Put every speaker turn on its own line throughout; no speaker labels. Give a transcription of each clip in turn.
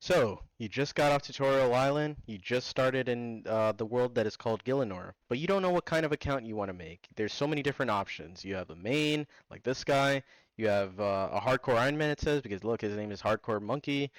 So, you just got off Tutorial Island, you just started in the world that is called Gielinor, but you don't know what kind of account you want to make. There's so many different options. You have a main, like this guy. You have a hardcore Iron Man, it says, because look, his name is Hardcore Monkey.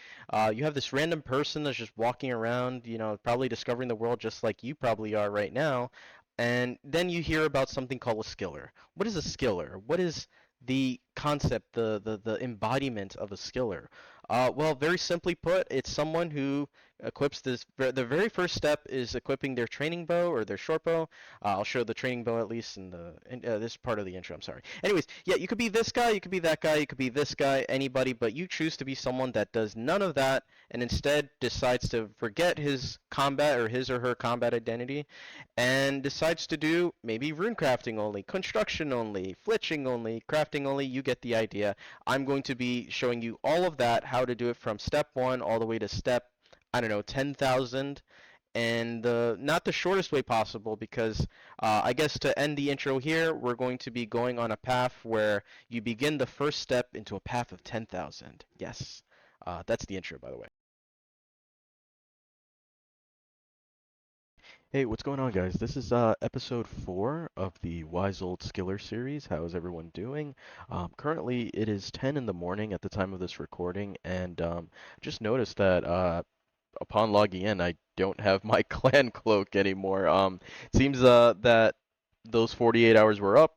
You have this random person that's just walking around, probably discovering the world just like you probably are right now. And then you hear about something called a skiller. What is a skiller? What is the concept, the embodiment of a skiller? Well, very simply put, it's someone who equips this. The very first step is equipping their training bow or their short bow. I'll show the training bow at least in this part of the intro. I'm sorry. Anyways, yeah, you could be this guy, you could be that guy, you could be this guy, anybody, but you choose to be someone that does none of that and instead decides to forget his combat or his or her combat identity and decides to do maybe rune crafting only, construction only, flitching only, crafting only. You get the idea. I'm going to be showing you all of that, how to do it from step one all the way to step, I don't know, 10,000. And not the shortest way possible because I guess to end the intro here, we're going to be going on a path where you begin the first step into a path of 10,000. Yes, that's the intro, by the way. Hey, what's going on, guys? This is episode 4 of the Wise Old Skiller series. How is everyone doing? Currently, it is 10 in the morning at the time of this recording, and just noticed that upon logging in, I don't have my clan cloak anymore. It seems that those 48 hours were up,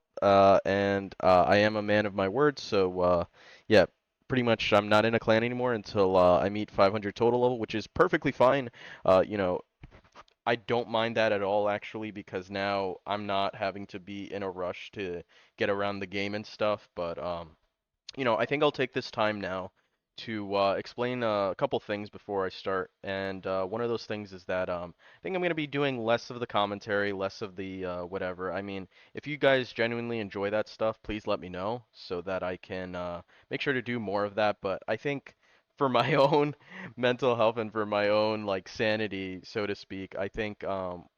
and I am a man of my word, so yeah, pretty much I'm not in a clan anymore until I meet 500 total level, which is perfectly fine. Uh, you know, I don't mind that at all actually because now I'm not having to be in a rush to get around the game and stuff. But I think I'll take this time now to explain a couple things before I start. And one of those things is that I think I'm going to be doing less of the commentary, less of the whatever. I mean, if you guys genuinely enjoy that stuff, please let me know so that I can make sure to do more of that. But I think for my own mental health and for my own like sanity, so to speak, I think what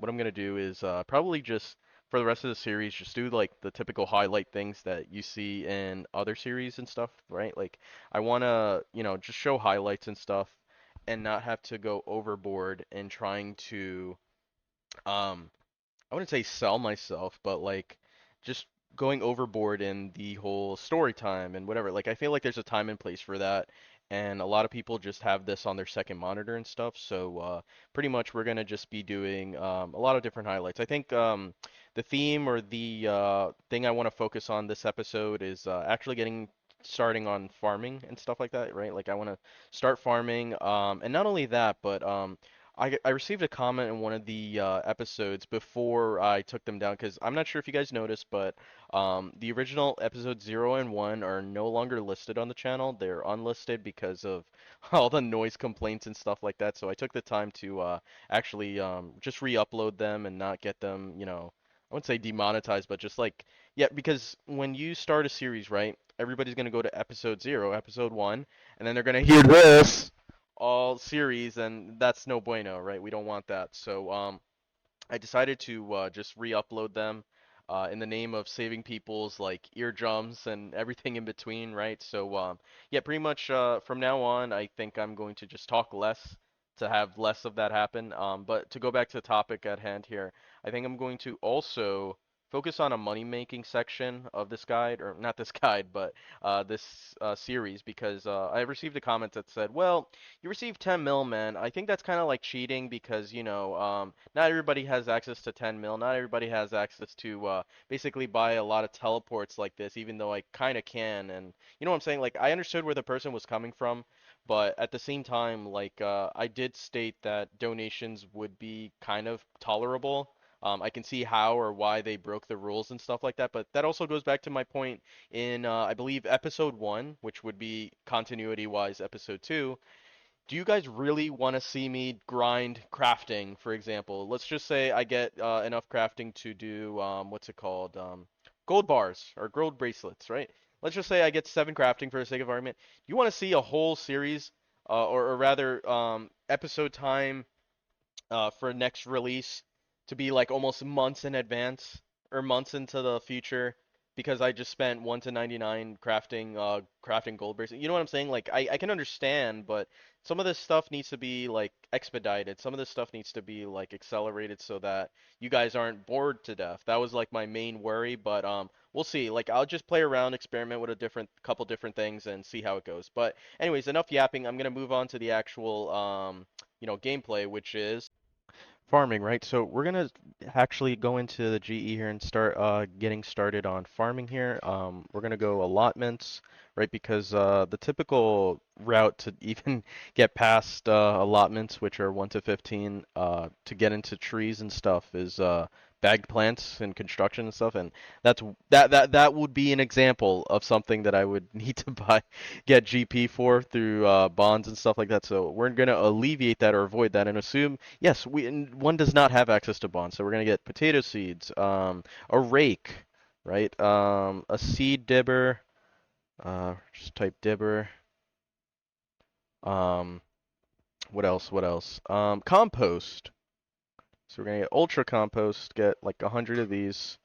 I'm going to do is probably just for the rest of the series, just do like the typical highlight things that you see in other series and stuff, right? Like I want to, just show highlights and stuff and not have to go overboard in trying to um I wouldn't say sell myself, but like just going overboard in the whole story time and whatever. Like I feel like there's a time and place for that, and a lot of people just have this on their second monitor and stuff. So pretty much we're gonna just be doing a lot of different highlights. I think the theme or the thing I want to focus on this episode is actually getting starting on farming and stuff like that, right? Like I want to start farming, and not only that, but I received a comment in one of the episodes before I took them down because I'm not sure if you guys noticed, but the original episode 0 and 1 are no longer listed on the channel. They're unlisted because of all the noise complaints and stuff like that. So I took the time to actually just re-upload them and not get them, I wouldn't say demonetized, but just like, yeah, because when you start a series, right, everybody's going to go to episode 0, episode 1, and then they're going to hear this all series, and that's no bueno, right? We don't want that. So I decided to just re-upload them in the name of saving people's like eardrums and everything in between, right? So yeah, pretty much from now on, I think I'm going to just talk less to have less of that happen. But to go back to the topic at hand here, I think I'm going to also focus on a money making section of this guide, or not this guide, but this series, because I received a comment that said, well, you received 10 mil, man. I think that's kind of like cheating because, not everybody has access to 10 mil. Not everybody has access to basically buy a lot of teleports like this, even though I kind of can. And you know what I'm saying? Like, I understood where the person was coming from, but at the same time, like, I did state that donations would be kind of tolerable. I can see how or why they broke the rules and stuff like that, but that also goes back to my point in, I believe, episode 1, which would be continuity-wise episode 2. Do you guys really want to see me grind crafting, for example? Let's just say I get enough crafting to do what's it called? Gold bars or gold bracelets, right? Let's just say I get 7 crafting for the sake of argument. You want to see a whole series, or rather, episode time for next release to be like almost months in advance or months into the future. because I just spent 1 to 99 crafting gold bracelet. You know what I'm saying? Like I can understand, but some of this stuff needs to be like expedited. Some of this stuff needs to be like accelerated so that you guys aren't bored to death. That was like my main worry, but we'll see. Like I'll just play around, experiment with a different couple different things and see how it goes. But anyways, enough yapping. I'm gonna move on to the actual gameplay, which is farming, right? So we're gonna actually go into the GE here and start getting started on farming here. We're gonna go allotments, right? Because the typical route to even get past allotments, which are 1 to 15, to get into trees and stuff, is bagged plants and construction and stuff. And that would be an example of something that I would need to get GP for through bonds and stuff like that. So we're gonna alleviate that or avoid that and assume yes, one does not have access to bonds, so we're gonna get potato seeds, a rake, right? A seed dibber, just type dibber. Um, what else? What else? Compost. So we're gonna get ultra compost, get like 100 of these.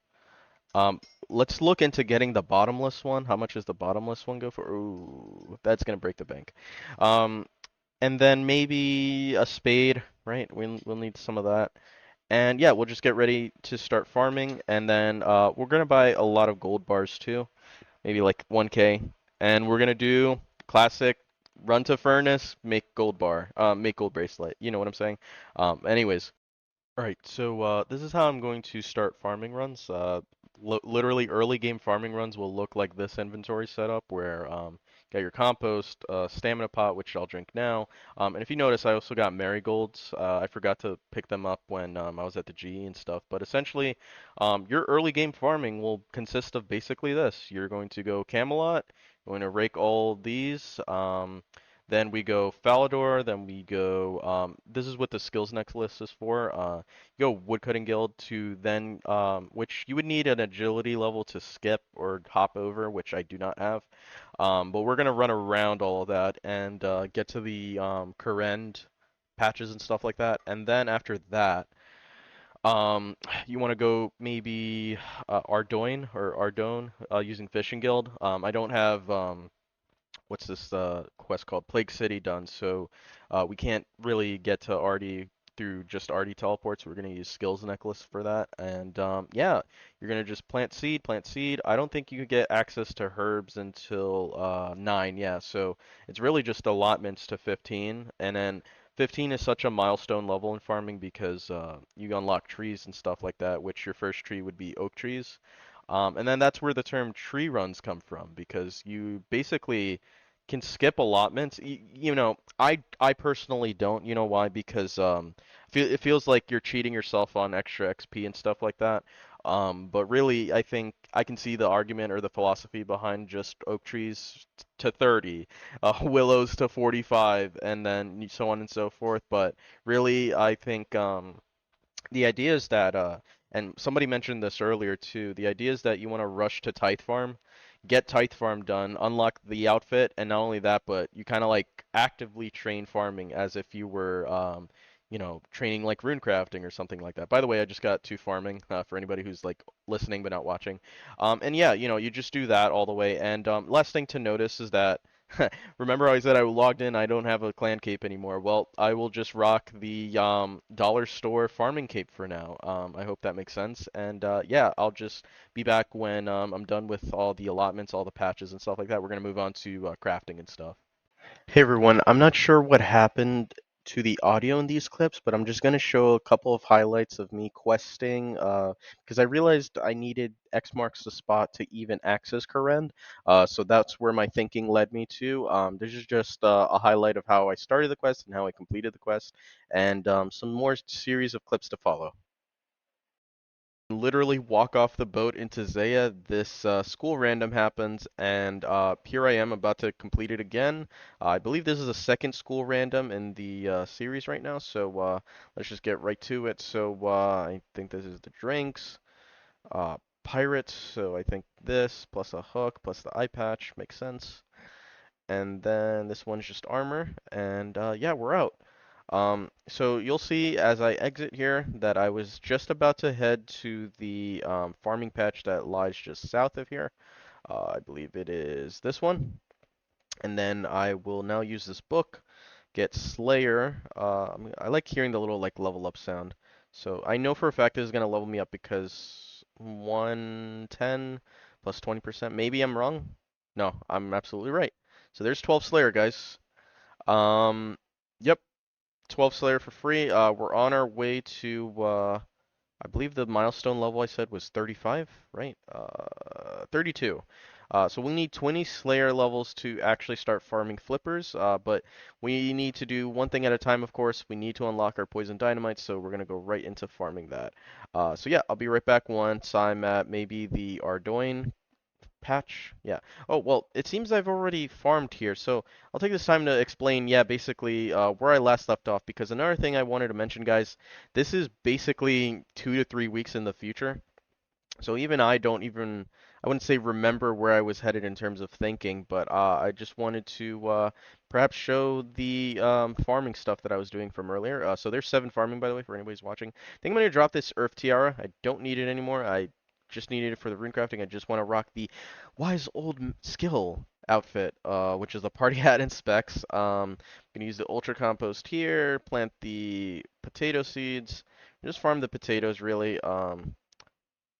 Um, let's look into getting the bottomless one. How much does the bottomless one go for? Ooh, that's gonna break the bank. Um, and then maybe a spade, right? We'll need some of that. And yeah, we'll just get ready to start farming, and then we're gonna buy a lot of gold bars too, maybe like 1K, and we're gonna do classic run to furnace, make gold bar, make gold bracelet. You know what I'm saying? Anyways, all right, so this is how I'm going to start farming runs. Literally, early game farming runs will look like this inventory setup, where got your compost, stamina pot, which I'll drink now. And if you notice, I also got marigolds. I forgot to pick them up when I was at the GE and stuff. But essentially, your early game farming will consist of basically this. You're going to go Camelot, you're going to rake all these. Then we go Falador, then we go, this is what the skills next list is for. You go Woodcutting Guild to then, which you would need an agility level to skip or hop over, which I do not have. But we're going to run around all of that and get to the Kourend patches and stuff like that. And then after that, you want to go maybe Ardoin or Ardone using Fishing Guild. I don't have what's this quest called? Plague City done. So we can't really get to Artie through just Artie teleports. We're gonna use skills necklace for that. And yeah, you're gonna just plant seed, plant seed. I don't think you could get access to herbs until 9. Yeah, so it's really just allotments to 15, and then 15 is such a milestone level in farming because you unlock trees and stuff like that, which your first tree would be oak trees. And then that's where the term tree runs come from because you basically can skip allotments. I personally don't. You know why? Because it feels like you're cheating yourself on extra XP and stuff like that. But really, I think I can see the argument or the philosophy behind just oak trees to 30, willows to 45, and then so on and so forth. But really, I think the idea is that and somebody mentioned this earlier too, the idea is that you want to rush to tithe farm, get tithe farm done, unlock the outfit, and not only that, but you kind of like actively train farming as if you were training like rune crafting or something like that. By the way, I just got to farming for anybody who's like listening but not watching. And yeah, you just do that all the way. And last thing to notice is that remember I said I logged in, I don't have a clan cape anymore. Well, I will just rock the dollar store farming cape for now. I hope that makes sense. And yeah, I'll just be back when I'm done with all the allotments, all the patches and stuff like that. We're gonna move on to crafting and stuff. Hey everyone, I'm not sure what happened to the audio in these clips, but I'm just going to show a couple of highlights of me questing because I realized I needed X marks the spot to even access Kourend. So that's where my thinking led me to. This is just a highlight of how I started the quest and how I completed the quest, and some more series of clips to follow. Literally walk off the boat into Zaya, this school random happens, and here I am about to complete it again. I believe this is the second school random in the series right now, so let's just get right to it. So I think this is the drinks, pirates, so I think this, plus a hook, plus the eye patch, makes sense. And then this one's just armor, and yeah, we're out. So you'll see as I exit here that I was just about to head to the farming patch that lies just south of here. I believe it is this one. And then I will now use this book, get Slayer. I like hearing the little like level up sound. So I know for a fact this is gonna level me up because 110 plus 20%. Maybe I'm wrong. No, I'm absolutely right. So there's 12 Slayer, guys. Um, yep, 12 Slayer for free. We're on our way to I believe the milestone level I said was 35, right? 32. So we need 20 Slayer levels to actually start farming flippers, but we need to do one thing at a time, of course. We need to unlock our poison dynamite, so we're going to go right into farming that. So yeah, I'll be right back once I'm at maybe the Ardoin patch. Yeah. Oh, well, it seems I've already farmed here, so I'll take this time to explain, yeah, basically where I last left off, because another thing I wanted to mention, guys, this is basically 2 to 3 weeks in the future. So even I don't even, I wouldn't say remember where I was headed in terms of thinking, but I just wanted to perhaps show the farming stuff that I was doing from earlier. So there's 7 farming, by the way, for anybody's watching. I think I'm going to drop this Earth Tiara. I don't need it anymore. I just needed it for the rune crafting. I just want to rock the Wise Old Skill outfit, which is the party hat and specs. I'm going to use the Ultra Compost here, plant the potato seeds, just farm the potatoes really.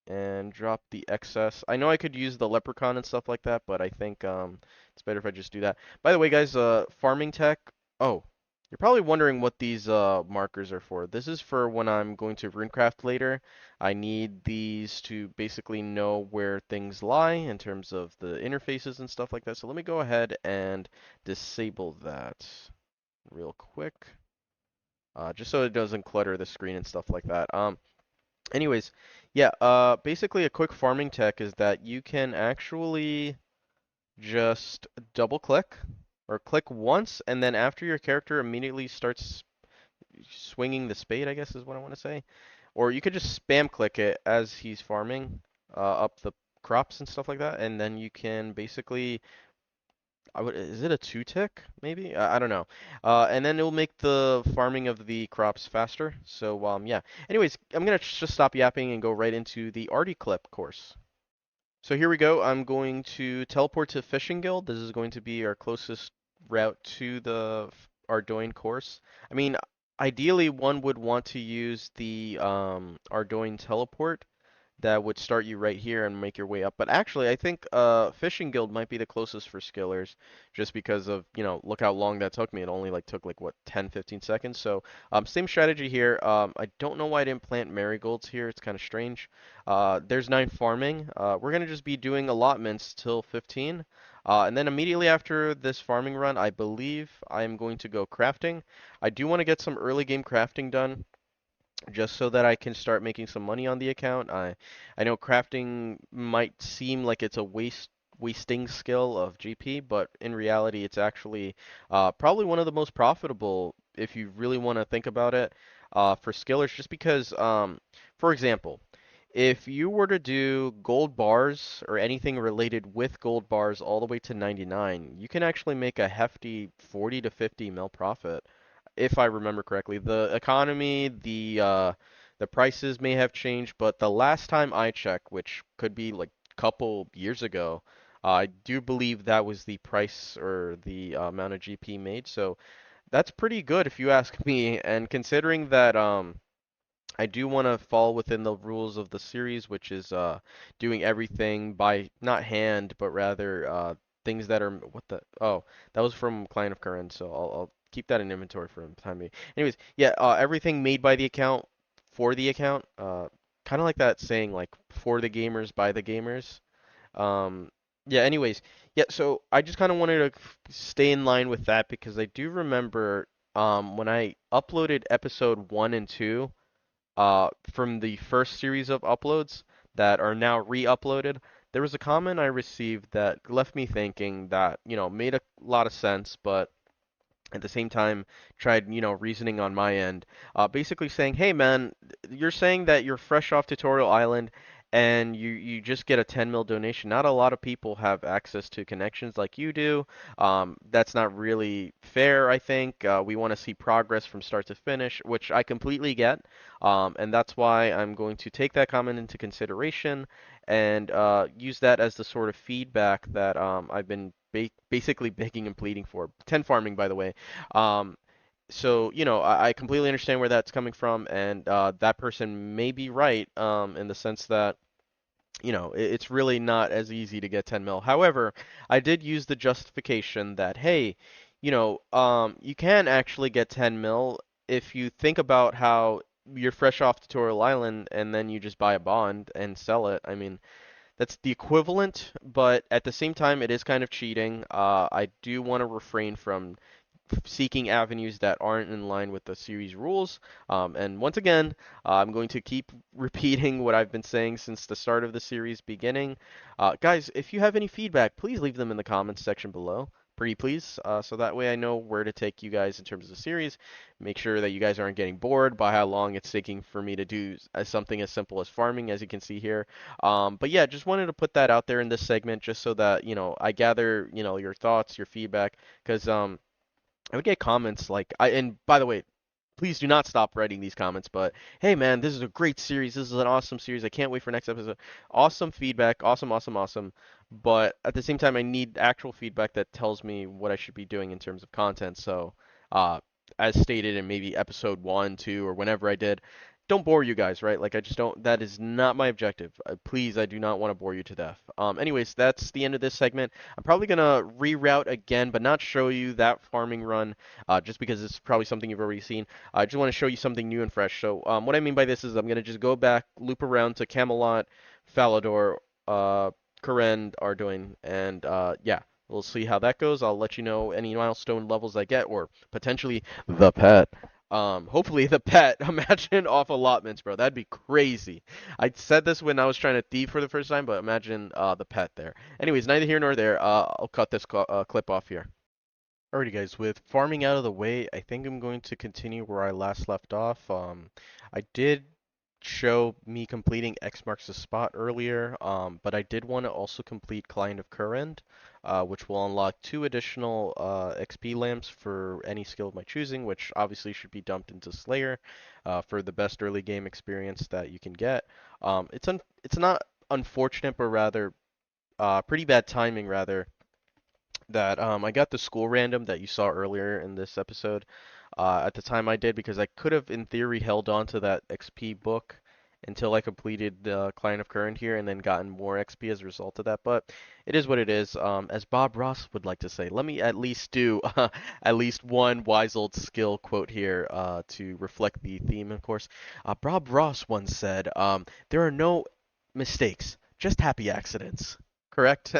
And drop the excess. I know I could use the leprechaun and stuff like that, but I think it's better if I just do that. By the way, guys, farming tech. Oh, you're probably wondering what these markers are for. This is for when I'm going to runecraft later. I need these to basically know where things lie in terms of the interfaces and stuff like that. So let me go ahead and disable that real quick, just so it doesn't clutter the screen and stuff like that. Anyways, yeah, basically a quick farming tech is that you can actually just double click or click once, and then after your character immediately starts swinging the spade, I guess is what I want to say. Or you could just spam click it as he's farming up the crops and stuff like that, and then you can basically is it a 2 tick maybe? I don't know. And then it will make the farming of the crops faster. So yeah. Anyways, I'm gonna just stop yapping and go right into the arty clip course. So here we go. I'm going to teleport to Fishing Guild. This is going to be our closest route to the Ardoin course. I mean, ideally one would want to use the Ardoin teleport that would start you right here and make your way up. But actually, I think Fishing Guild might be the closest for skillers, just because of, look how long that took me. It only like took like what 10, 15 seconds. So same strategy here. I don't know why I didn't plant marigolds here. It's kind of strange. There's 9 farming. We're gonna just be doing allotments till 15. And then immediately after this farming run, I believe I am going to go crafting. I do want to get some early game crafting done just so that I can start making some money on the account. I know crafting might seem like it's a wasting skill of GP, but in reality, it's actually probably one of the most profitable if you really want to think about it for skillers. Just because, for example, if you were to do gold bars or anything related with gold bars all the way to 99, you can actually make a hefty 40 to 50 mil profit if I remember correctly. The economy, the prices may have changed, but the last time I checked, which could be like a couple years ago, I do believe that was the price or the amount of GP made. So that's pretty good if you ask me. And considering that I do want to fall within the rules of the series, which is doing everything by not hand, but rather things that are that was from Client of Kourend, so I'll keep that in inventory for the time being. Anyways, yeah, everything made by the account for the account, kind of like that saying like for the gamers by the gamers. Um, yeah. Anyways, yeah. So I just kind of wanted to stay in line with that because I do remember when I uploaded episode 1 and 2 from the first series of uploads that are now re-uploaded, there was a comment I received that left me thinking that, made a lot of sense, but at the same time tried, reasoning on my end, basically saying, hey man, you're saying that you're fresh off Tutorial Island and you just get a 10 mil donation. Not a lot of people have access to connections like you do. That's not really fair, I think. We want to see progress from start to finish, which I completely get. And that's why I'm going to take that comment into consideration and use that as the sort of feedback that I've been basically begging and pleading for. 10 farming, by the way. Um, so, I completely understand where that's coming from, and that person may be right in the sense that it's really not as easy to get 10 mil. However, I did use the justification that, hey, you can actually get 10 mil if you think about how you're fresh off Tutorial Island and then you just buy a bond and sell it. I mean, that's the equivalent, but at the same time, it is kind of cheating. I do want to refrain from seeking avenues that aren't in line with the series rules. And once again, I'm going to keep repeating what I've been saying since the start of the series beginning. Guys, if you have any feedback, please leave them in the comments section below. Pretty please, so that way I know where to take you guys in terms of the series. Make sure that you guys aren't getting bored by how long it's taking for me to do something as simple as farming, as you can see here. But yeah, just wanted to put that out there in this segment, just so that I gather your thoughts, your feedback, because I would get comments like and by the way, please do not stop writing these comments, but hey man, this is a great series. This is an awesome series. I can't wait for next episode. Awesome feedback. Awesome, awesome, awesome. But at the same time, I need actual feedback that tells me what I should be doing in terms of content. So, uh, as stated in maybe episode 1, 2, or whenever I did, don't bore you guys, right? Like I just don't. That is not my objective. Please, I do not want to bore you to death. Anyways, that's the end of this segment. I'm probably gonna reroute again, but not show you that farming run, just because it's probably something you've already seen. I just want to show you something new and fresh. So, what I mean by this is I'm gonna just go back, loop around to Camelot, Falador, Kourend, Arduin, and yeah. We'll see how that goes. I'll let you know any milestone levels I get, or potentially the pet. Hopefully the pet. Imagine off allotments, bro. That'd be crazy. I said this when I was trying to thieve for the first time, but imagine the pet there. Anyways, neither here nor there. I'll cut this clip off here. Alrighty, guys. With farming out of the way, I think I'm going to continue where I last left off. I did show me completing X marks the spot earlier, but I did want to also complete Client of Current, which will unlock 2 additional XP lamps for any skill of my choosing, which obviously should be dumped into Slayer for the best early game experience that you can get. It's not unfortunate, but rather pretty bad timing, rather that I got the school random that you saw earlier in this episode. At the time I did because I could have in theory held on to that XP book until I completed the Client of Current here and then gotten more XP as a result of that. But it is what it is. As Bob Ross would like to say, let me at least do at least one wise old skill quote here to reflect the theme, of course. Bob Ross once said, "There are no mistakes, just happy accidents." Correct?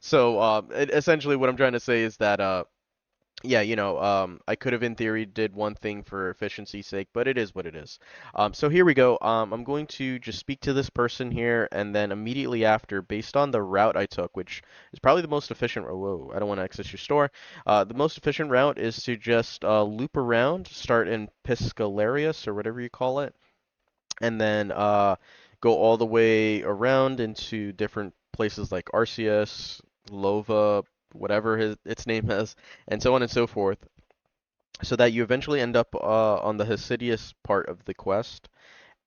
So, essentially, what I'm trying to say is that, yeah, I could have in theory did one thing for efficiency's sake, but it is what it is. So here we go. I'm going to just speak to this person here, and then immediately after, based on the route I took, which is probably the most efficient. Whoa, I don't want to access your store. The most efficient route is to just loop around, start in Piscalarius or whatever you call it, and then go all the way around into different places like Arceus, Lova, whatever its name is, and so on and so forth, so that you eventually end up on the Hesidius part of the quest,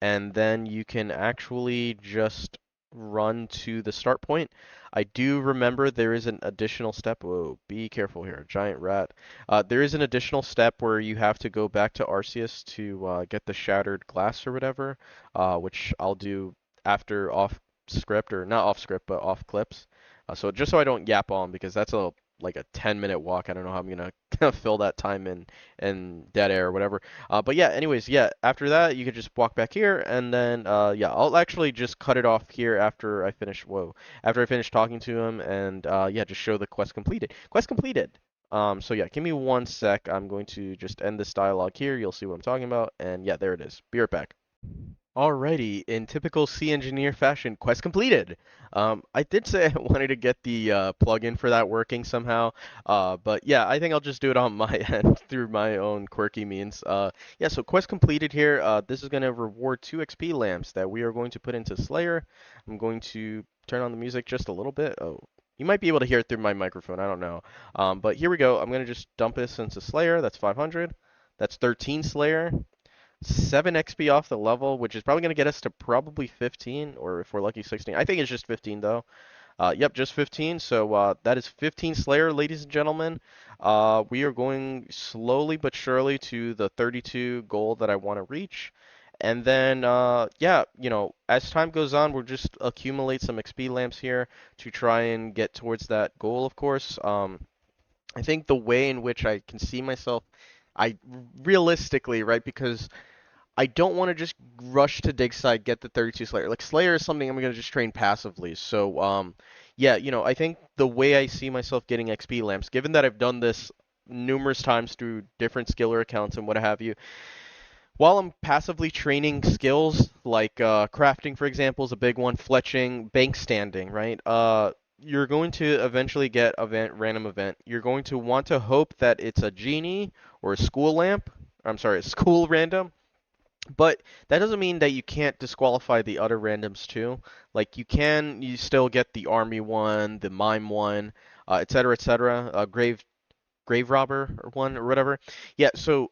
and then you can actually just run to the start point. I do remember there is an additional step. Whoa, be careful here, giant rat. There is an additional step where you have to go back to Arceus to get the shattered glass or whatever, which I'll do after off script, or not off script, but off clips. So just so I don't yap on, because that's a like a 10-minute walk. I don't know how I'm gonna fill that time in dead air or whatever. But yeah, anyways, yeah, after that you could just walk back here and then yeah, I'll actually just cut it off here after I finish after I finish talking to him and yeah, just show the quest completed. Quest completed. So yeah, give me one sec. I'm going to just end this dialogue here. You'll see what I'm talking about. And yeah, there it is. Be right back. Alrighty, in typical C engineer fashion, quest completed. I did say I wanted to get the plugin for that working somehow, but yeah, I think I'll just do it on my end through my own quirky means. Yeah, so quest completed here. This is going to reward 2 XP lamps that we are going to put into Slayer. I'm going to turn on the music just a little bit. Oh, you might be able to hear it through my microphone. I don't know. But here we go. I'm going to just dump this into Slayer. That's 500. That's 13 Slayer. 7 XP off the level, which is probably going to get us to probably 15, or if we're lucky, 16. I think it's just 15, though. Yep, just 15. So that is 15 Slayer, ladies and gentlemen. We are going slowly but surely to the 32 goal that I want to reach. And then, yeah, as time goes on, we'll just accumulate some XP lamps here to try and get towards that goal, of course. I think the way in which I can see myself, I realistically, right, because I don't want to just rush to dig side, get the 32 Slayer. Like Slayer is something I'm going to just train passively. So yeah, I think the way I see myself getting XP lamps, given that I've done this numerous times through different skiller accounts and what have you, while I'm passively training skills like crafting, for example, is a big one, fletching, bank standing, right? You're going to eventually get random event. You're going to want to hope that it's a genie or a school lamp. I'm sorry, a school random, but that doesn't mean that you can't disqualify the other randoms too. Like you still get the army one, the mime one, et cetera, et cetera. Grave robber or one or whatever. Yeah, so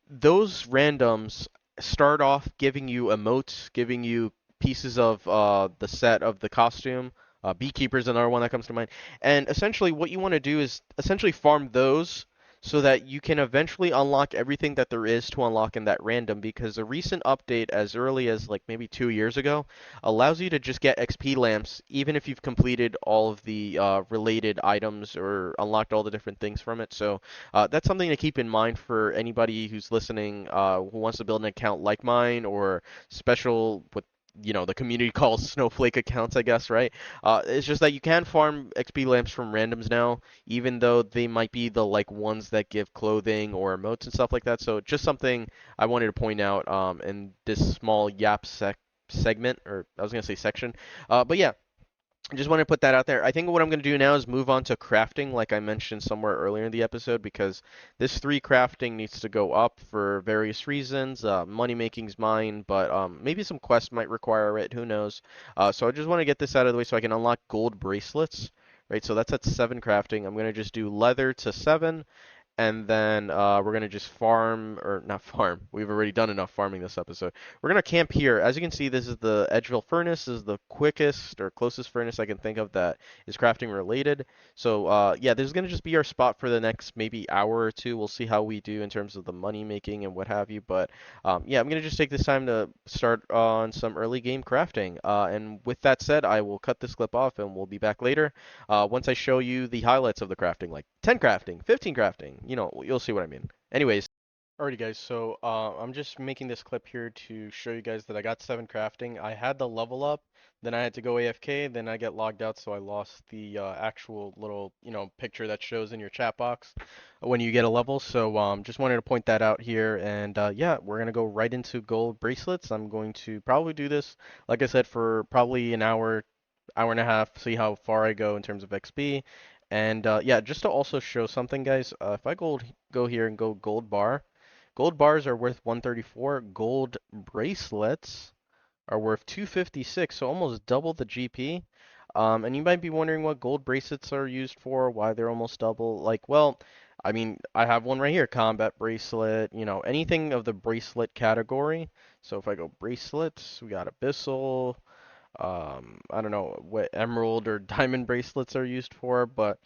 those randoms start off giving you emotes, giving you pieces of the set of the costume. Beekeeper is another one that comes to mind. And essentially, what you want to do is essentially farm those so that you can eventually unlock everything that there is to unlock in that random. Because a recent update, as early as like maybe 2 years ago, allows you to just get XP lamps even if you've completed all of the related items or unlocked all the different things from it. So that's something to keep in mind for anybody who's listening who wants to build an account like mine or special with the community calls snowflake accounts, I guess, right? It's just that you can farm XP lamps from randoms now, even though they might be the like ones that give clothing or emotes and stuff like that. So just something I wanted to point out in this small segment, or I was gonna say section. But yeah, I just want to put that out there. I think what I'm going to do now is move on to crafting, like I mentioned somewhere earlier in the episode, because this 3 crafting needs to go up for various reasons. Money making's mine, but maybe some quests might require it. Who knows? So I just want to get this out of the way so I can unlock gold bracelets. Right, so that's at 7 crafting. I'm going to just do leather to 7, and then we're gonna just farm, or not farm. We've already done enough farming this episode. We're gonna camp here. As you can see, this is the Edgeville furnace. This is the quickest or closest furnace I can think of that is crafting related. So yeah, this is gonna just be our spot for the next maybe hour or two. We'll see how we do in terms of the money making and what have you. But yeah, I'm gonna just take this time to start on some early game crafting. And with that said, I will cut this clip off and we'll be back later once I show you the highlights of the crafting, like 10 crafting, 15 crafting, you'll see what I mean. Anyways, alrighty guys, so I'm just making this clip here to show you guys that I got 7 crafting. I had the level up, then I had to go AFK, then I get logged out, so I lost the actual little, picture that shows in your chat box when you get a level. So just wanted to point that out here, and yeah, we're gonna go right into gold bracelets. I'm going to probably do this, like I said, for probably an hour, hour and a half, see how far I go in terms of XP. And yeah, just to also show something, guys, if I go here and go gold bars are worth 134. Gold bracelets are worth 256, so almost double the GP. And you might be wondering what gold bracelets are used for, why they're almost double. Like, well, I mean, I have one right here, combat bracelet, anything of the bracelet category. So if I go bracelets, we got abyssal. I don't know what emerald or diamond bracelets are used for, but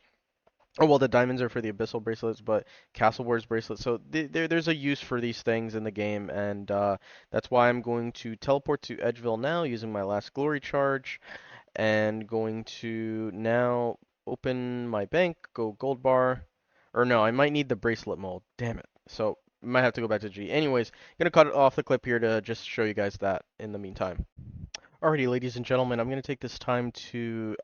oh well, the diamonds are for the abyssal bracelets, but Castle Wars bracelets. So there's a use for these things in the game, and that's why I'm going to teleport to Edgeville now using my last glory charge, and going to now open my bank, go gold bar, or no, I might need the bracelet mold. Damn it. So might have to go back to G. Anyways, gonna cut it off the clip here to just show you guys that in the meantime.
Alrighty, ladies and gentlemen, I'm going to take this time to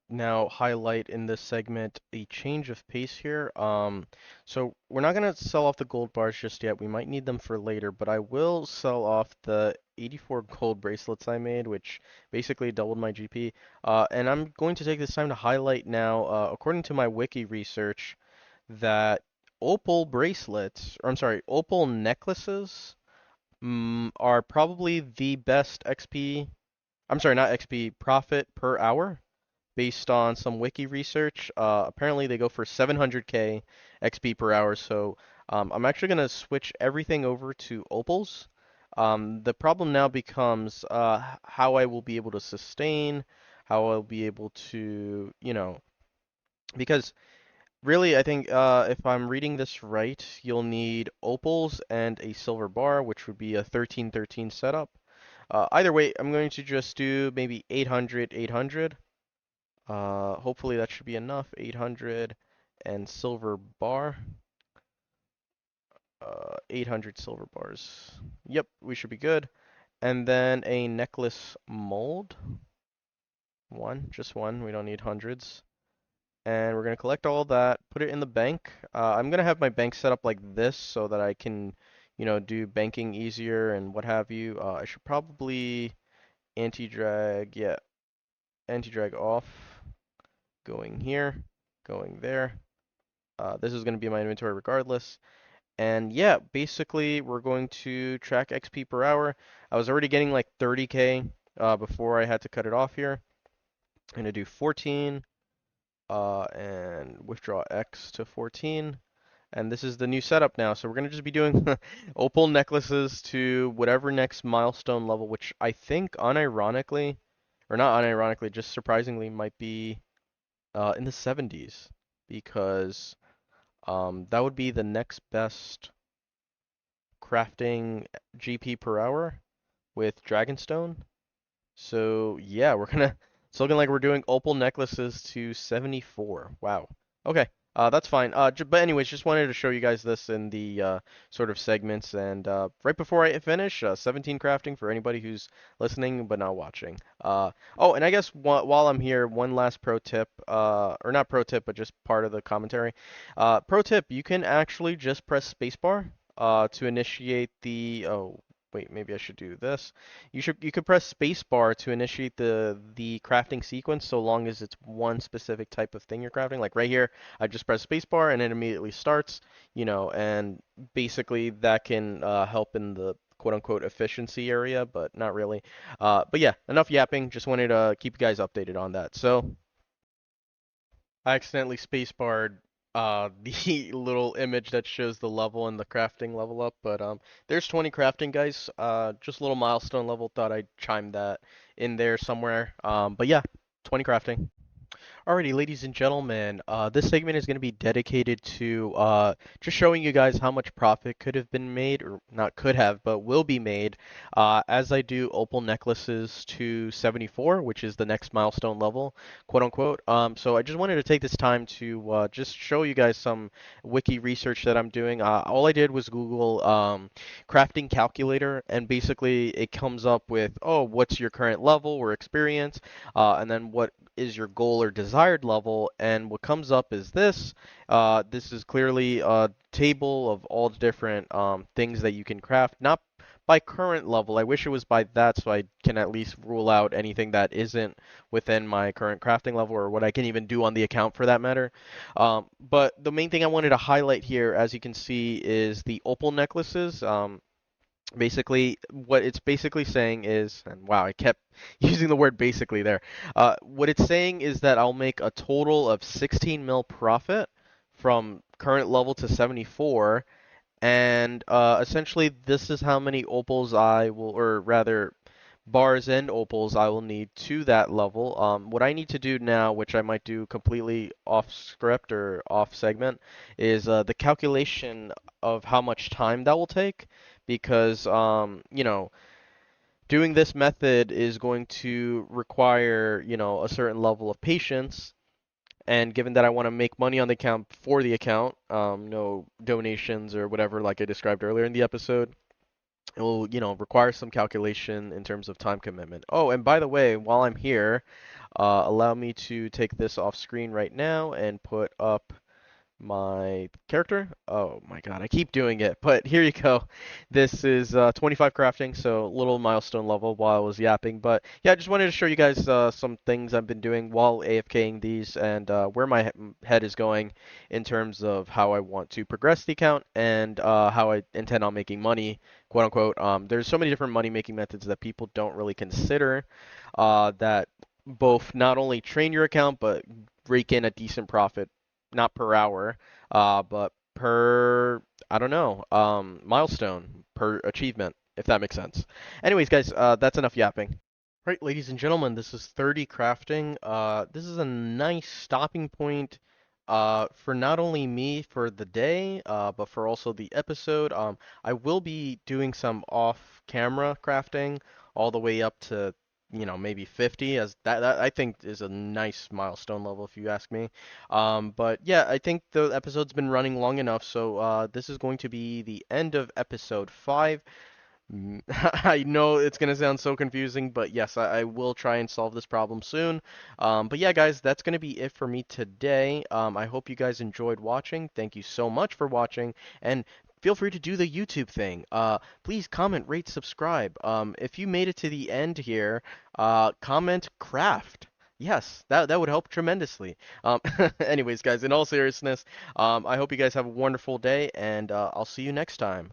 now highlight in this segment a change of pace here. So we're not going to sell off the gold bars just yet. We might need them for later, but I will sell off the 84 gold bracelets I made, which basically doubled my GP. And I'm going to take this time to highlight now, according to my wiki research, that opal bracelets, or I'm sorry, opal necklaces, are probably the best XP. I'm sorry, not XP, profit per hour based on some wiki research. Apparently, they go for 700k XP per hour. So I'm actually going to switch everything over to opals. The problem now becomes how I will be able to sustain, how I'll be able to, because really, I think if I'm reading this right, you'll need opals and a silver bar, which would be a 1313 setup. Either way, I'm going to just do maybe 800, 800. Hopefully that should be enough. 800 and silver bar. 800 silver bars. Yep, we should be good. And then a necklace mold. One, just one. We don't need hundreds. And we're going to collect all that, put it in the bank. I'm going to have my bank set up like this so that I can, do banking easier and what have you. I should probably anti-drag, yeah, anti-drag off, going here, going there. This is going to be my inventory regardless. And yeah, basically we're going to track XP per hour. I was already getting like 30k before I had to cut it off here. I'm going to do 14 and withdraw X to 14. And this is the new setup now. So we're going to just be doing opal necklaces to whatever next milestone level, which I think unironically, or not unironically, just surprisingly might be in the 70s. Because that would be the next best crafting GP per hour with Dragonstone. So yeah, we're gonna it's looking like we're doing opal necklaces to 74. Wow. Okay. That's fine. But anyways, just wanted to show you guys this in the sort of segments. And right before I finish, 17 crafting for anybody who's listening but not watching. Oh, and I guess while I'm here, one last pro tip, or not pro tip, but just part of the commentary. Pro tip: you can actually just press spacebar to initiate the. Oh, wait, maybe I should do this. You could press spacebar to initiate the crafting sequence so long as it's one specific type of thing you're crafting. Like right here, I just press spacebar and it immediately starts, and basically that can help in the quote unquote efficiency area, but not really. But yeah, enough yapping. Just wanted to keep you guys updated on that. So I accidentally spacebarred the little image that shows the level and the crafting level up, but there's 20 crafting guys. Just a little milestone level. Thought I'd chime that in there somewhere. But yeah, 20 crafting. Alrighty, ladies and gentlemen, this segment is going to be dedicated to just showing you guys how much profit could have been made, or not could have, but will be made, as I do opal necklaces to 74, which is the next milestone level, quote unquote. So I just wanted to take this time to just show you guys some wiki research that I'm doing. All I did was Google crafting calculator, and basically it comes up with, oh, what's your current level or experience, and then what is your goal or desired level, and what comes up is this. This is clearly a table of all the different things that you can craft, not by current level. I wish it was by that so I can at least rule out anything that isn't within my current crafting level or what I can even do on the account for that matter. But the main thing I wanted to highlight here, as you can see, is the opal necklaces. Basically, what it's basically saying is, and wow, I kept using the word basically there. What it's saying is that I'll make a total of 16 mil profit from current level to 74, and essentially this is how many opals I will, or rather, bars and opals I will need to that level. What I need to do now, which I might do completely off script or off segment, is the calculation of how much time that will take because doing this method is going to require a certain level of patience. And given that I want to make money on the account for the account, no donations or whatever, like I described earlier in the episode, It will, require some calculation in terms of time commitment. Oh, and by the way, while I'm here, allow me to take this off screen right now and put up my character. Oh my god, I keep doing it, but here you go. This is 25 crafting, so little milestone level while I was yapping. But yeah, I just wanted to show you guys some things I've been doing while AFKing these and where my head is going in terms of how I want to progress the account and how I intend on making money, quote unquote. There's so many different money making methods that people don't really consider that both not only train your account but rake in a decent profit, not per hour, but per, I don't know, milestone, per achievement, if that makes sense. Anyways, guys, that's enough yapping. Right, ladies and gentlemen, this is 30 crafting. This is a nice stopping point for not only me for the day, but for also the episode. I will be doing some off-camera crafting all the way up to, maybe 50, as that I think is a nice milestone level if you ask me. But yeah, I think the episode's been running long enough, so this is going to be the end of episode 5. I know it's going to sound so confusing, but yes, I will try and solve this problem soon. But yeah, guys, that's going to be it for me today. I hope you guys enjoyed watching. Thank you so much for watching, and feel free to do the YouTube thing. Please comment, rate, subscribe. If you made it to the end here, comment craft. Yes, that would help tremendously. Anyways, guys, in all seriousness, I hope you guys have a wonderful day, and I'll see you next time.